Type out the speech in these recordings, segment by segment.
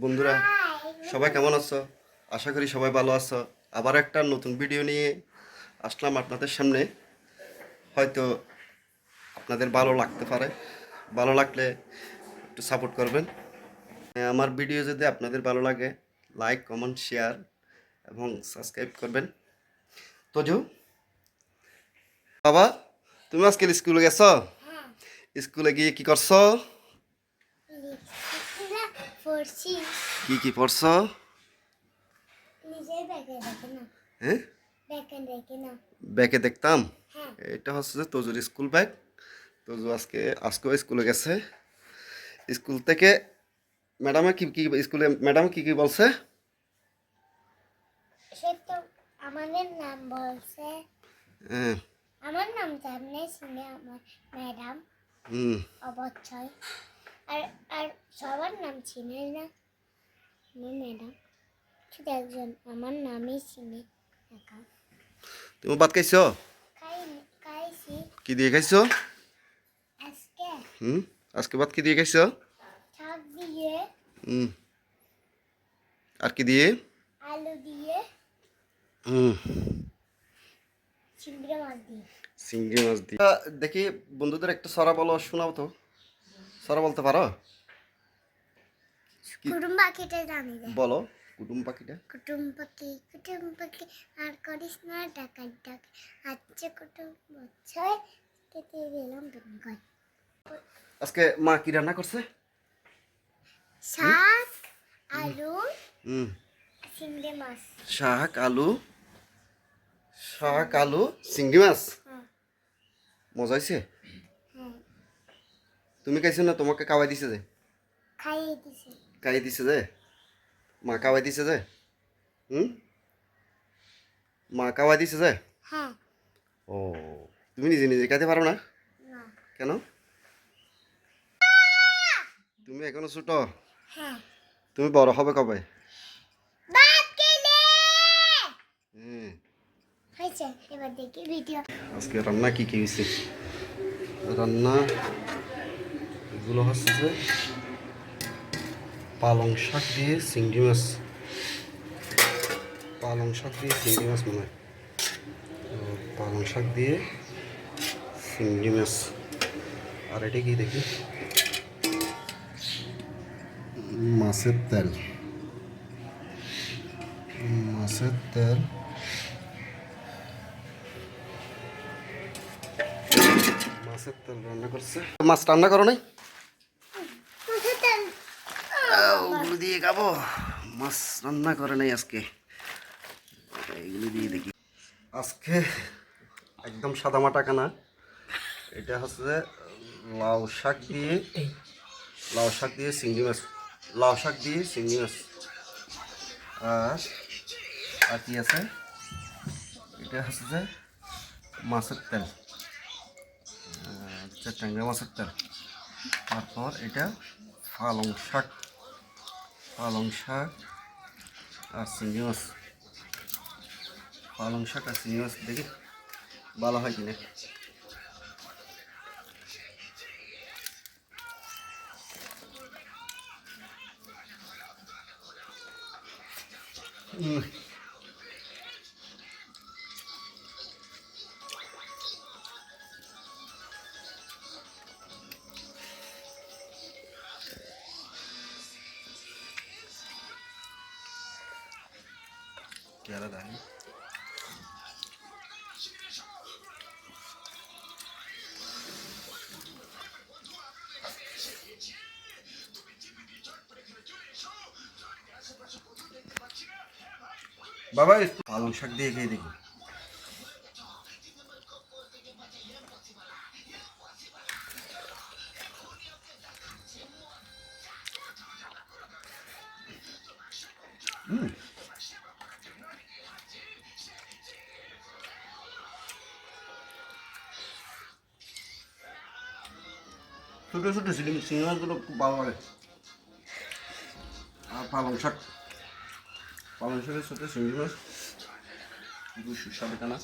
বন্ধুরা সবাই কেমন আছো? আশা করি সবাই ভালো আছো। আবার একটা নতুন ভিডিও নিয়ে আসলাম আপনাদের সামনে। হয়তো আপনাদের ভালো লাগতে পারে, ভালো লাগলে একটু সাপোর্ট করবেন। আমার ভিডিও যদি আপনাদের ভালো লাগে লাইক কমেন্ট শেয়ার এবং সাবস্ক্রাইব করবেন। তোজু বাবা, তুমি আজকে স্কুলে গেছো? স্কুলে গিয়ে কি করছো? কি কি পড়ছো? হ্যাঁ, ব্যাগে দেখতাম। এটা হচ্ছে যে তোজুর স্কুল ব্যাগ। তোজু আজকেও স্কুলে গেছে। স্কুল থেকে ম্যাডামে কি কি স্কুলে ম্যাডাম কি কি বলছে? সে তো আমাদের নাম বলছে। হ্যাঁ। আমার নাম জানে শুনে আমার ম্যাডাম অবশ্যই। আর আর সবার নাম চিনে না আমার ম্যাডাম, শুধু একজন আমার নামই চিনে একা। তুমি ভাত খাইছো? খাইছি। কি দিয়ে খাইছো? আজকে আজকে ভাত কি দিয়ে খাইছো? শাক দিয়ে। আর কি দিয়ে? আলু দিয়ে। চিংড়ি মাছ দিয়ে। চিংড়ি মাছ দিয়ে। দেখি বন্ধুদের একটা সরা বলো, শোনাও তো। সরা বলতে পারো? কুটুম পাখিটা জানি রে। বলো কুটুম পাখিটা। কুটুম পাখি আর করিস না ডাকাত ডাক, আচ্ছা কুটুম বছর কেটে দিলাম তুমি কই। আজকে মা কি রান্না করছে? শাক আলু চিংড়ি মাছ। শাক আলু চিংড়ি মাছ। মজা হয়েছে? তুমি খাইছো না? তোমাকে খাওয়াই দিছে যে? খাইয়ে দিছে যে? মা খাওয়াই দিছে যে? মা খাওয়াই দিছে যে? ও, তুমি নিজে নিজে খাইতে পারো না কেন? তুমি এখনো ছোট। তুমি বড় হবে কবে? আজকে রান্না কি কি হয়েছে? রান্না এগুলো হচ্ছে যে পালং শাক দিয়ে চিংড়ি মাছ। পালং শাক দিয়ে চিংড়ি মাছ মনে হয়। পালং শাক দিয়ে চিংড়ি মাছ। আর এটা কি দেখি? মাছের তেল। মাছের তেল রান্না করছে। মাছ রান্না করো নাই? ওগুলো দিয়ে খাবো। মাছ রান্না করে নাই আজকে। এগুলো দিয়ে দেখি। আজকে একদম সাদামাটা কানা। এটা হচ্ছে লাউ শাক দিয়ে চিংড়ি মাছ। লাউ শাক দিয়ে চিংড়ি মাছ। আর কি আছে? এটা হচ্ছে যে মাছের তেল, ট্যাংরা মাছের তেল। তারপর এটা পালং শাক আর চিংড়ি মাছ। পালং শাক আর চিংড়ি মাছ দেখি ভালো হয় কিনা। क्या दाही বাবা পালং শাক দিয়ে খেয়ে দেখি। ছোটো ছোটো চিংড়ি মাছগুলো খুব ভালো লাগে। আর পালং শাকের সাথে চিংড়ি মাছ খুবই সুস্বাদু কানা।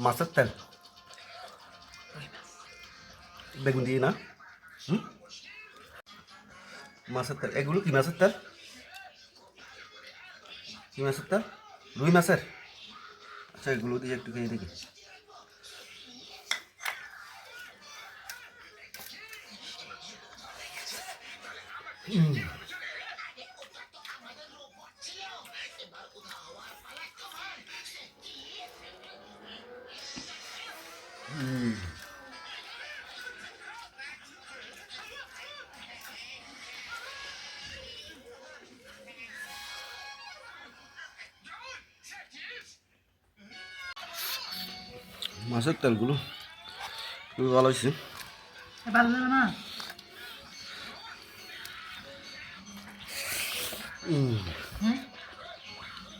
মাছের তেল বেগুন দিয়ে না মাছের তেল, এগুলো কি মাছের তেল? কি মাছের তেল? রুই মাছের। আচ্ছা, এগুলো দিয়ে একটু খেয়ে দেখি। মাছের তেলগুলো খুবই ভালো হয়েছে। ভালো লাগে না? হুম?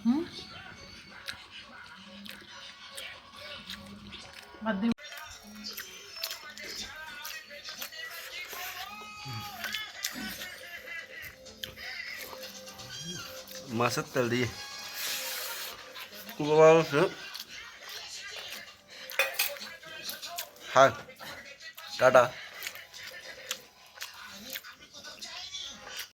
হুম? বাদ দিই। মাছের তেল দিয়ে খুব ভালো হচ্ছে। হ্যাঁ, টাটা।